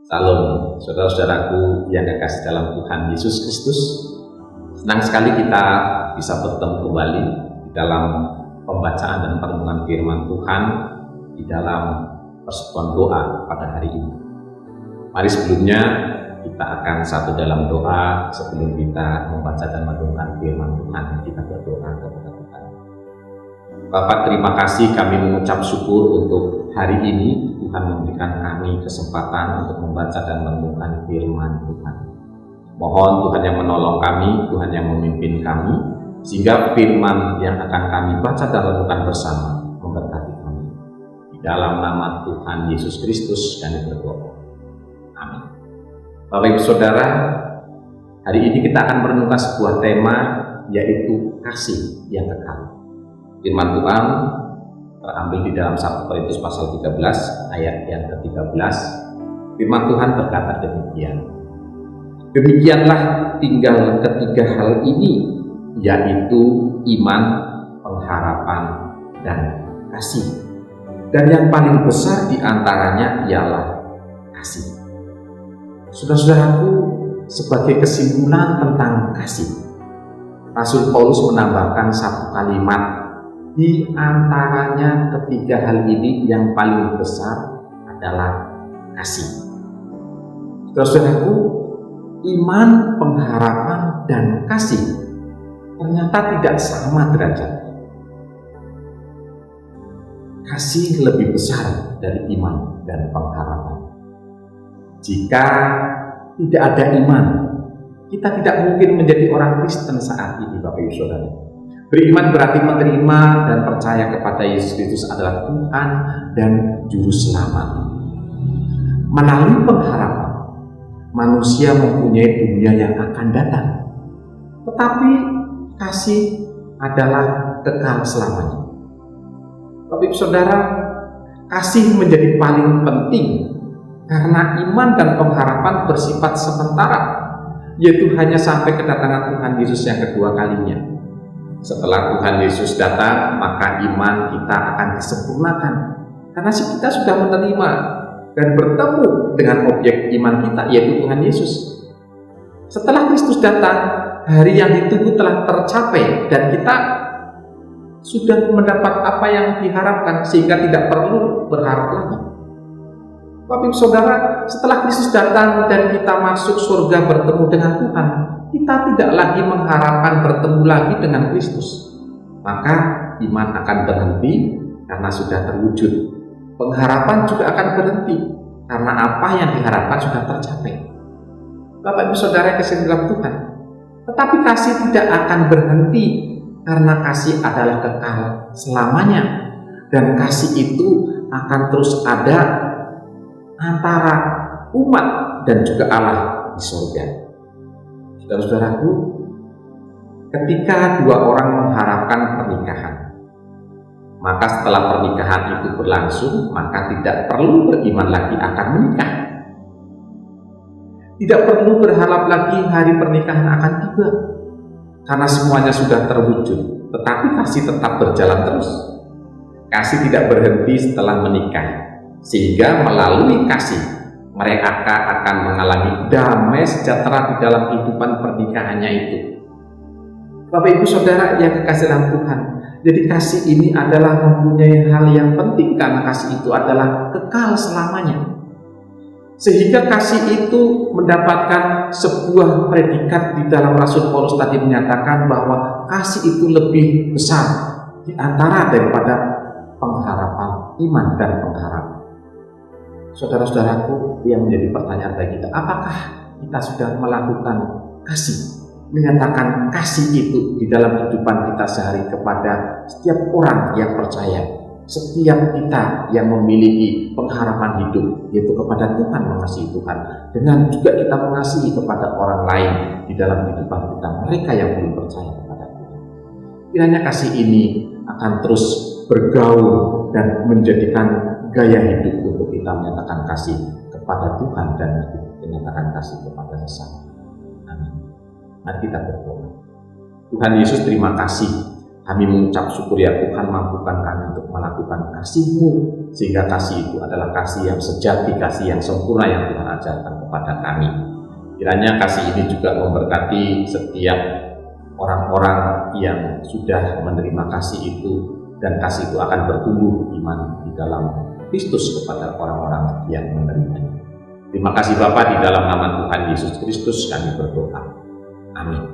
Salam, saudara-saudaraku yang kekasih dalam Tuhan Yesus Kristus. Senang sekali kita bisa bertemu kembali di dalam pembacaan dan perenungan firman Tuhan di dalam persekutuan doa pada hari ini. Mari sebelumnya kita akan satu dalam doa sebelum kita membaca dan merenungkan firman Tuhan. Kita berdoa kepada Tuhan. Bapak, terima kasih, kami mengucap syukur untuk hari ini. Tuhan memberikan kami kesempatan untuk membaca dan merenungkan firman Tuhan. Mohon Tuhan yang menolong kami, Tuhan yang memimpin kami, sehingga firman yang akan kami baca dan renungkan bersama memberkati kami. Di dalam nama Tuhan Yesus Kristus kami berdoa. Amin. Bapak Ibu Saudara, hari ini kita akan merenungkan sebuah tema, yaitu kasih yang kekal. Firman Tuhan terambil di dalam 1 Korintus pasal 13 ayat yang ke-13. Firman Tuhan berkata demikian. Demikianlah tinggal ketiga hal ini, yaitu iman, pengharapan, dan kasih. Dan yang paling besar di antaranya ialah kasih. Saudara-saudaraku, sebagai kesimpulan tentang kasih, Rasul Paulus menambahkan satu kalimat. Di antaranya ketiga hal ini yang paling besar adalah kasih. Saudaraku, iman, pengharapan, dan kasih ternyata tidak sama derajatnya. Kasih lebih besar dari iman dan pengharapan. Jika tidak ada iman, kita tidak mungkin menjadi orang Kristen saat ini, Bapak Ibu Saudara. Beriman berarti menerima dan percaya kepada Yesus Kristus adalah Tuhan dan Juru Selamat. Melalui pengharapan, manusia mempunyai dunia yang akan datang. Tetapi kasih adalah kekal selamanya. Bapak Ibu Saudara, kasih menjadi paling penting karena iman dan pengharapan bersifat sementara, yaitu hanya sampai kedatangan Tuhan Yesus yang kedua kalinya. Setelah Tuhan Yesus datang, maka iman kita akan disempurnakan. Karena kita sudah menerima dan bertemu dengan objek iman kita, yaitu Tuhan Yesus. Setelah Kristus datang, hari yang ditunggu telah tercapai dan kita sudah mendapat apa yang diharapkan, sehingga tidak perlu berharap lagi. Bapak Ibu Saudara, setelah Kristus datang dan kita masuk surga bertemu dengan Tuhan, kita tidak lagi mengharapkan bertemu lagi dengan Kristus. Maka iman akan berhenti karena sudah terwujud. Pengharapan juga akan berhenti karena apa yang diharapkan sudah tercapai. Bapak Ibu Saudara yang kasih dalam Tuhan, tetapi kasih tidak akan berhenti karena kasih adalah kekal selamanya, dan kasih itu akan terus ada antara umat dan juga Allah di surga. Saudara-saudaraku, ketika dua orang mengharapkan pernikahan, maka setelah pernikahan itu berlangsung, maka tidak perlu beriman lagi akan menikah. Tidak perlu berharap lagi hari pernikahan akan tiba, karena semuanya sudah terwujud. Tetapi kasih tetap berjalan terus. Kasih tidak berhenti setelah menikah, sehingga melalui kasih mereka akan mengalami damai sejahtera di dalam kehidupan pernikahannya itu. Bapak Ibu Saudara yang kekasih dalam Tuhan, jadi kasih ini adalah mempunyai hal yang penting karena kasih itu adalah kekal selamanya. Sehingga kasih itu mendapatkan sebuah predikat di dalam Rasul Paulus tadi menyatakan bahwa kasih itu lebih besar di antara daripada pengharapan, iman dan pengharapan. Saudara-saudaraku, yang menjadi pertanyaan bagi kita, apakah kita sudah melakukan kasih, menyatakan kasih itu di dalam kehidupan kita sehari kepada setiap orang yang percaya, setiap kita yang memiliki pengharapan hidup, yaitu kepada Tuhan, mengasihi Tuhan, dengan juga kita mengasihi kepada orang lain di dalam kehidupan kita, mereka yang belum percaya kepada Tuhan. Kiranya kasih ini akan terus bergaul dan menjadikan gaya hidup untuk kita menyatakan kasih kepada Tuhan dan menyatakan kasih kepada sesama. Amin. Mari kita berdoa. Tuhan Yesus, terima kasih Kami mengucap syukur ya Tuhan, mampukan kami untuk melakukan kasih-Mu, sehingga kasih itu adalah kasih yang sejati, kasih yang sempurna yang Tuhan ajarkan kepada kami. Kiranya kasih ini juga memberkati setiap orang-orang yang sudah menerima kasih itu, dan kasih itu akan bertumbuh iman di dalam Kristus kepada orang-orang yang menerimanya. Terima kasih Bapa, di dalam nama Tuhan Yesus Kristus kami berdoa. Amin.